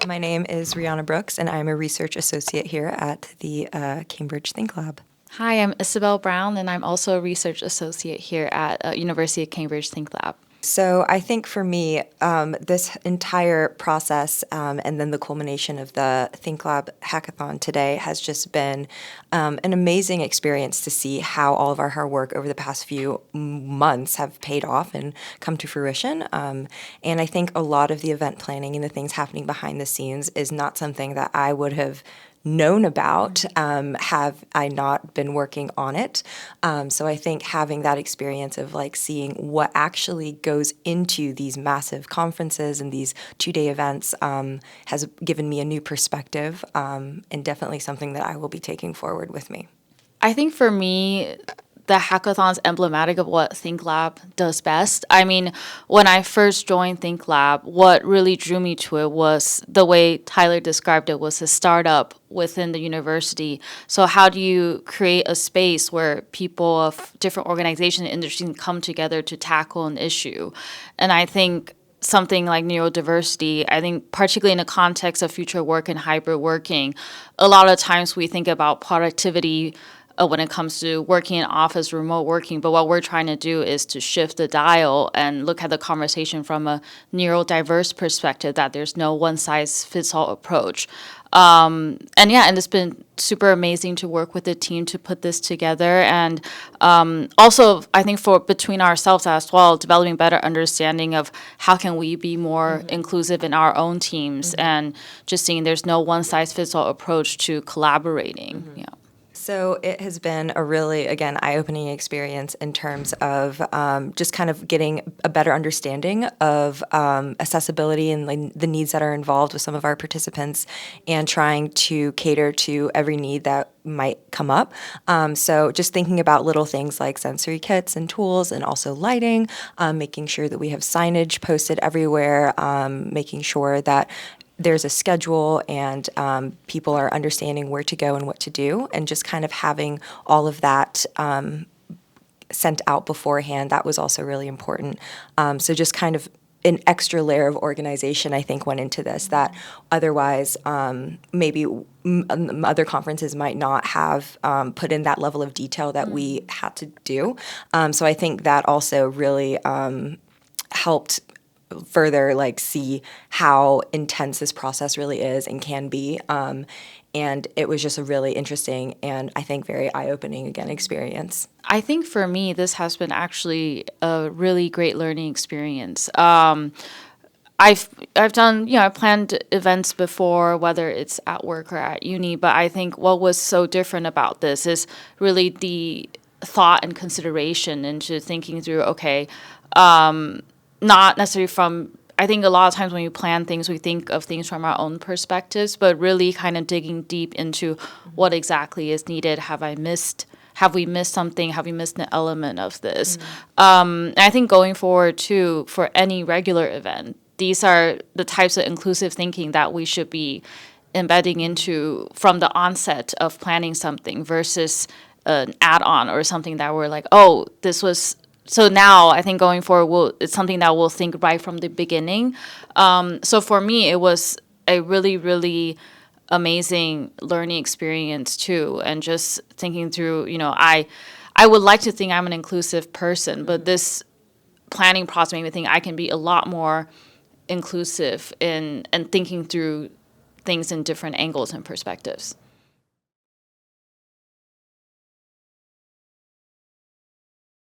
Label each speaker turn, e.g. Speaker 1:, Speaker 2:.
Speaker 1: My name is Reanna Brooks, and I'm a research associate here at the Cambridge ThinkLab.
Speaker 2: Hi, I'm Isobel Brown, and I'm also a research associate here at University of Cambridge ThinkLab.
Speaker 1: So I think for me, this entire process and then the culmination of the ThinkLab Hackathon today has just been an amazing experience to see how all of our hard work over the past few months have paid off and come to fruition. And I think a lot of the event planning and the things happening behind the scenes is not something that I would have known about have I not been working on it. So I think having that experience of like seeing what actually goes into these massive conferences and these 2-day events has given me a new perspective and definitely something that I will be taking forward with me.
Speaker 2: I think for me, the hackathon is emblematic of what ThinkLab does best. I mean, when I first joined ThinkLab, what really drew me to it was the way Tyler described it was a startup within the university. So how do you create a space where people of different organizations and industries can come together to tackle an issue? And I think something like neurodiversity, I think particularly in the context of future work and hybrid working, a lot of times we think about productivity when it comes to working in office, remote working. But what we're trying to do is to shift the dial and look at the conversation from a neurodiverse perspective, that there's no one-size-fits-all approach. And it's been super amazing to work with the team to put this together. And also, I think for between ourselves as well, developing better understanding of how can we be more inclusive in our own teams and just seeing there's no one-size-fits-all approach to collaborating. Yeah.
Speaker 1: So it has been a really, again, eye-opening experience in terms of just kind of getting a better understanding of accessibility and the needs that are involved with some of our participants and trying to cater to every need that might come up. So just thinking about little things like sensory kits and tools and also lighting, making sure that we have signage posted everywhere, making sure that there's a schedule and people are understanding where to go and what to do, and just kind of having all of that sent out beforehand. That was also really important. So just kind of an extra layer of organization, I think, went into this that otherwise maybe other conferences might not have put in that level of detail that we had to do. So I think that also really helped further see how intense this process really is and can be. And it was just a really interesting and I think very eye-opening, again, experience.
Speaker 2: I think for me, this has been actually a really great learning experience. I've done, I've planned events before, whether it's at work or at uni, but I think what was so different about this is really the thought and consideration into thinking through, okay, not necessarily from, I think a lot of times when you plan things, we think of things from our own perspectives, but really kind of digging deep into what exactly is needed. Have we missed something? Have we missed an element of this? And I think going forward too, for any regular event, these are the types of inclusive thinking that we should be embedding into from the onset of planning something versus an add-on or something that we're like, oh, this was. So now I think going forward, it's something that we'll think right from the beginning. So for me, it was a really, really amazing learning experience too. And just thinking through, I would like to think I'm an inclusive person, but this planning process made me think I can be a lot more inclusive and thinking through things in different angles and perspectives.